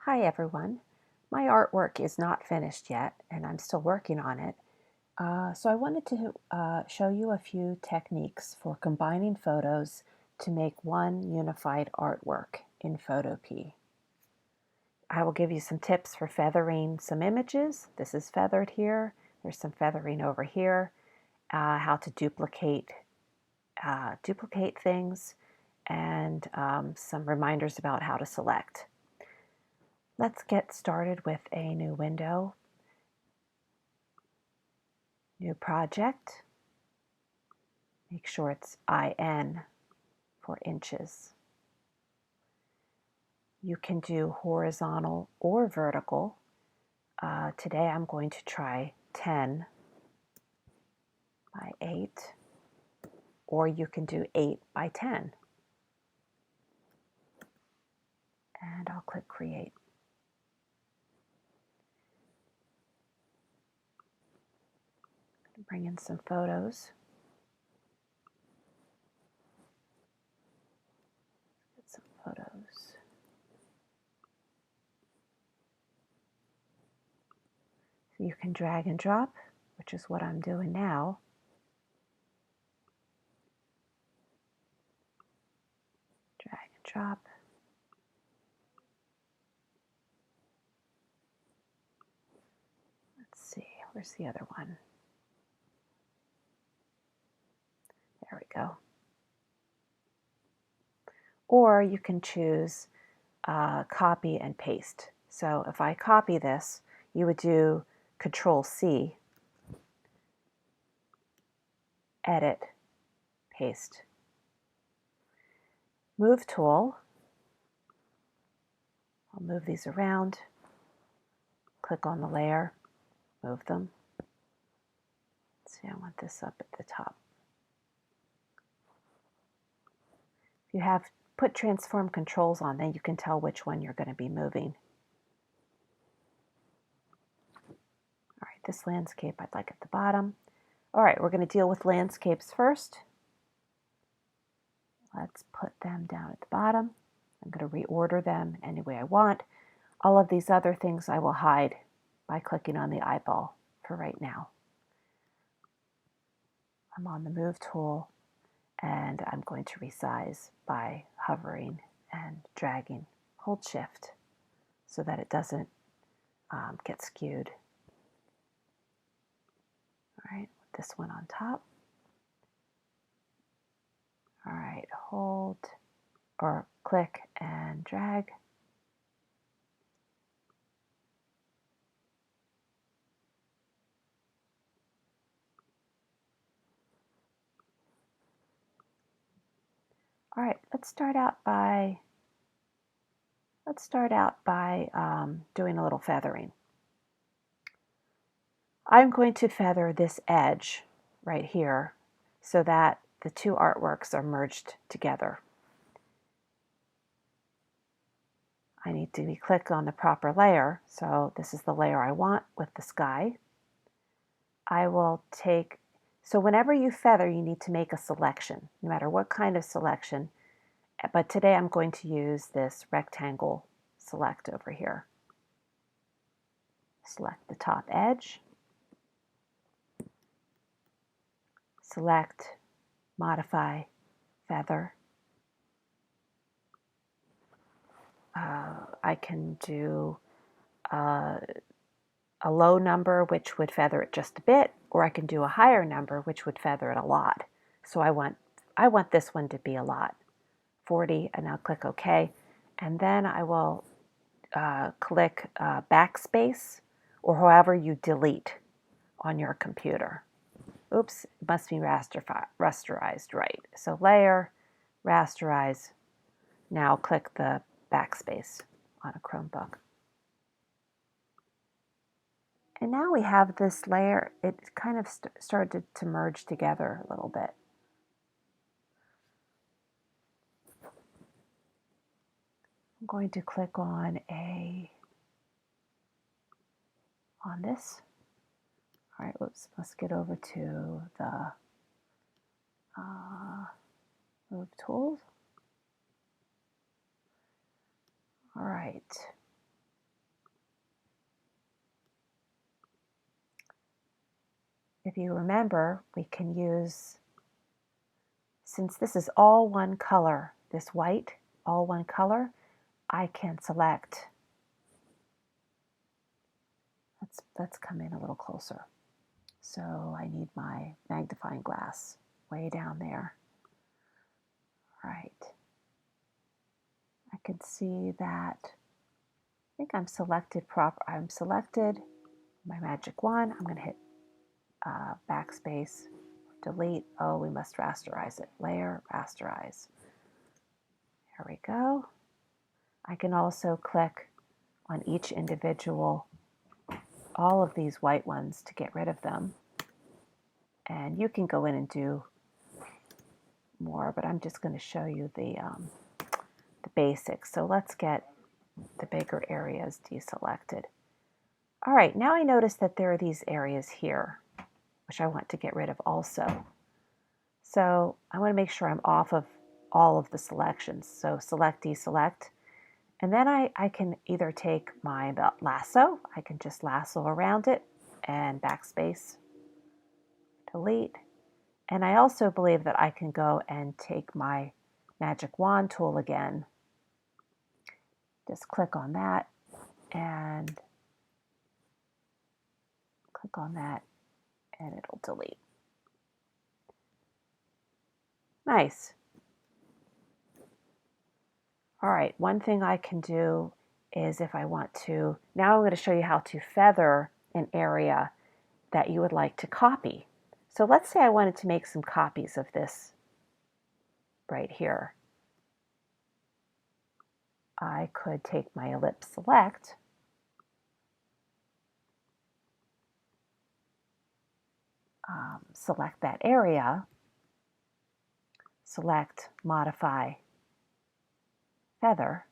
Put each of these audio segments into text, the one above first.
Hi everyone. My artwork is not finished yet and I'm still working on it. So I wanted to show you a few techniques for combining photos to make one unified artwork in Photopea. I will give you some tips for feathering some images. This is feathered here. There's some feathering over here. How to duplicate things, and some reminders about how to select. Let's get started with a new window. New project. Make sure it's IN for inches. You can do horizontal or vertical. Today I'm going to try 10 by 8, or you can do 8 by 10. And I'll click Create. Bring in some photos. Get some photos. So you can drag and drop, which is what I'm doing now. Drag and drop. Let's see, where's the other one? There we go. Or you can choose copy and paste. So if I copy this, you would do Control C, edit, paste. Move tool. I'll move these around. Click on the layer, move them. Let's see, I want this up at the top. If you have put transform controls on, then you can tell which one you're going to be moving. All right, this landscape I'd like at the bottom. All right, we're going to deal with landscapes first. Let's put them down at the bottom. I'm going to reorder them any way I want. All of these other things I will hide by clicking on the eyeball for right now. I'm on the Move tool, and I'm going to resize by hovering and dragging. Hold Shift so that it doesn't get skewed. All right, put this one on top. All right, hold or click and drag. All right, let's start out by doing a little feathering. I'm going to feather this edge right here so that the two artworks are merged together. I need to click on the proper layer, so this is the layer I want with the sky. I will take, so whenever you feather, you need to make a selection, no matter what kind of selection, but today I'm going to use this rectangle select over here. Select the top edge, select, modify, feather. I can do a low number, which would feather it just a bit, or I can do a higher number, which would feather it a lot. So I want this one to be a lot, 40, and I'll click OK. And then I will click backspace, or however you delete on your computer. Oops, it must be rasterized, right? So layer, rasterize. Now click the backspace on a Chromebook. And now we have this layer, it kind of started to merge together a little bit. I'm going to click on this. All right, whoops, let's get over to the Move tools. All right. if you remember, we can use, since this is all one color, this white, all one color, I can select, let's come in a little closer. So I need my magnifying glass way down there. Right. I can see that, I think I'm selected I'm selected, my magic wand, I'm going to hit backspace, delete, oh, we must rasterize it, layer, rasterize. There we go. I can also click on each individual, all of these white ones to get rid of them. And you can go in and do more, but I'm just going to show you the basics. So let's get the bigger areas deselected. All right, now I notice that there are these areas here, which I want to get rid of also. So I want to make sure I'm off of all of the selections. So select, deselect. And then I can either take my lasso, I can just lasso around it and backspace, delete. And I also believe that I can go and take my magic wand tool again, just click on that and click on that and it'll delete. Nice. All right, one thing I can do is if I want to, now I'm going to show you how to feather an area that you would like to copy. So let's say I wanted to make some copies of this right here. I could take my ellipse select, select that area, select modify feather,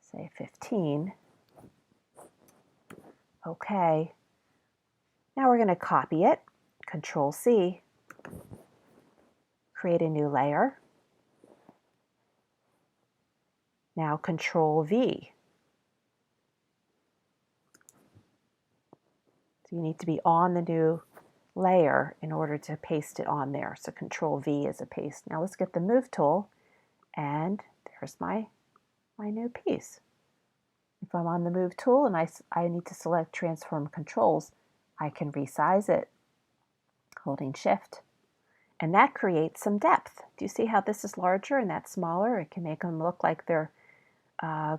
say 15. Okay. Now we're going to copy it, Control C, create a new layer. Now Control V. So you need to be on the new layer in order to paste it on there. So Control V is a paste. Now let's get the Move tool, and there's my new piece. If I'm on the Move tool and I need to select Transform Controls, I can resize it, holding Shift, and that creates some depth. Do you see how this is larger and that's smaller? It can make them look like they're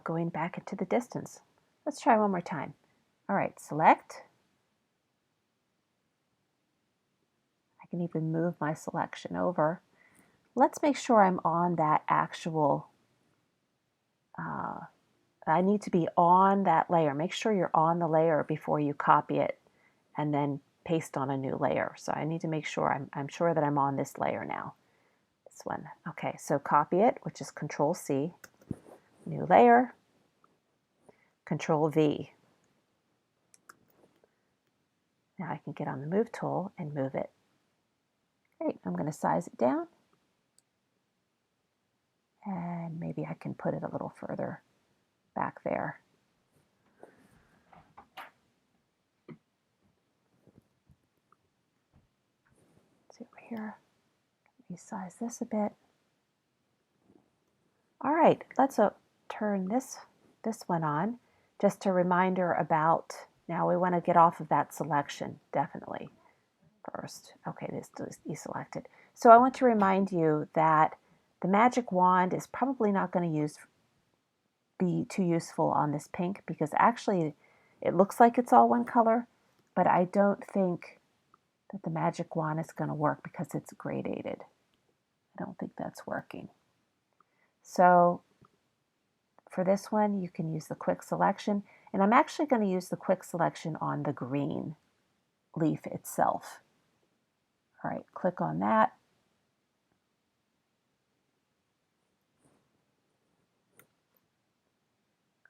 going back into the distance. Let's try one more time. All right, select. I can even move my selection over. Let's make sure I'm on that actual, I need to be on that layer. Make sure you're on the layer before you copy it and then paste on a new layer. So I need to make sure I'm sure that I'm on this layer now. This one. Okay, so copy it, which is Control C, new layer, Control V. Now I can get on the Move tool and move it. Great, I'm going to size it down. And maybe I can put it a little further back there. Let's see over here. Resize this a bit. All right, let's turn this one on. Just a reminder about, now we want to get off of that selection, definitely, first. Okay, this is deselected. So I want to remind you that the magic wand is probably not going to be too useful on this pink, because actually it looks like it's all one color, but I don't think that the magic wand is going to work because it's gradated. I don't think that's working. So for this one, you can use the quick selection, and I'm actually going to use the quick selection on the green leaf itself. All right, click on that.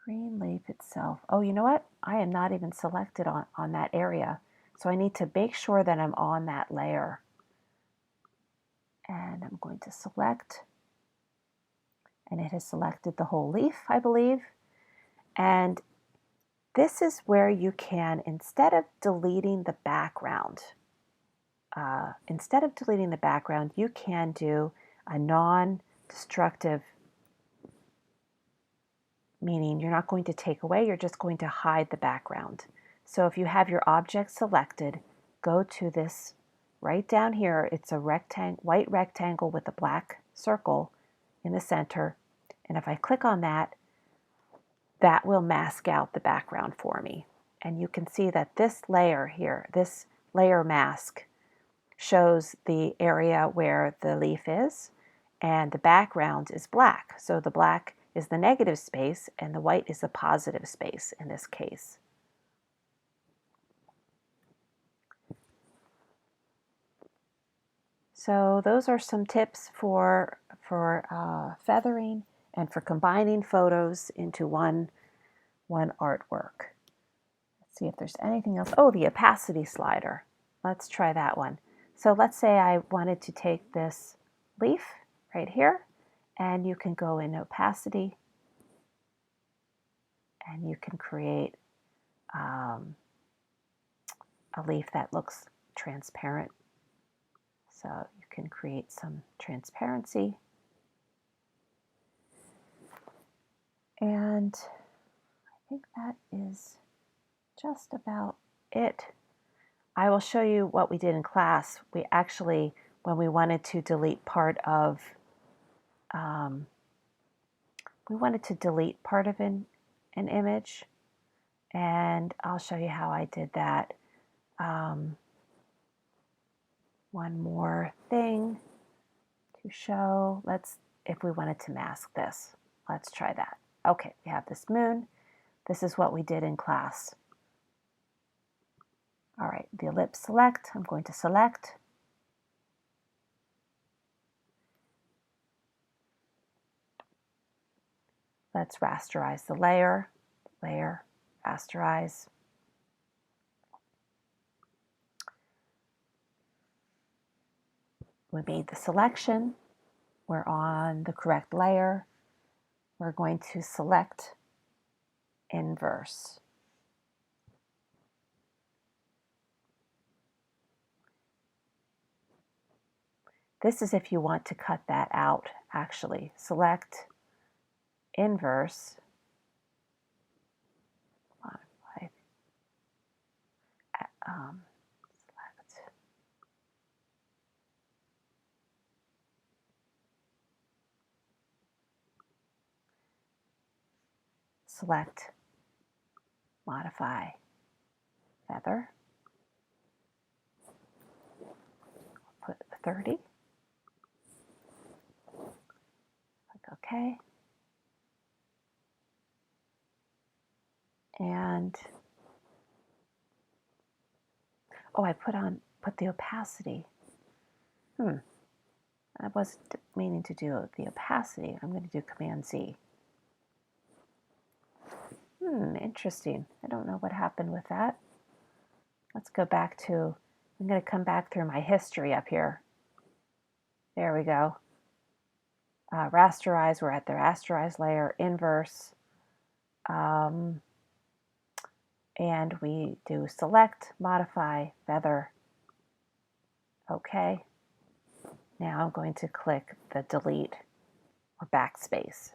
Green leaf itself. Oh, you know what? I am not even selected on that area. So I need to make sure that I'm on that layer. And I'm going to select, and it has selected the whole leaf, I believe. And This is where you can, instead of deleting the background, you can do a non-destructive, meaning you're not going to take away, you're just going to hide the background. So if you have your object selected, go to this right down here. It's a white rectangle with a black circle in the center. And if I click on that, that will mask out the background for me. And you can see that this layer here, this layer mask, shows the area where the leaf is, and the background is black. So the black is the negative space and the white is the positive space in this case. So those are some tips for feathering and for combining photos into one artwork. Let's see if there's anything else. Oh, the opacity slider. Let's try that one. So let's say I wanted to take this leaf right here, and you can go in opacity and you can create a leaf that looks transparent. So you can create some transparency. And I think that is just about it. I will show you what we did in class. We actually, when we wanted to delete part of, an image, and I'll show you how I did that. One more thing to show. If we wanted to mask this, let's try that. Okay, we have this moon. This is what we did in class. All right, the ellipse select, I'm going to select. Let's rasterize the layer, rasterize. We made the selection. We're on the correct layer. We're going to select inverse. This is if you want to cut that out, actually. Select inverse. Modify. Select. Select, modify, feather. Put 30. Click OK. And oh, I put the opacity. I wasn't meaning to do the opacity. I'm going to do Command Z. Interesting. I don't know what happened with that. Let's go back to, I'm going to come back through my history up here. There we go. Rasterize, we're at the rasterize layer, inverse. And we do select, modify, feather. OK. Now I'm going to click the delete or backspace.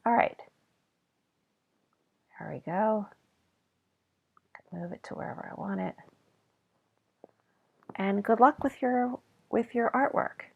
All right. There we go. Move it to wherever I want it. And good luck with your artwork.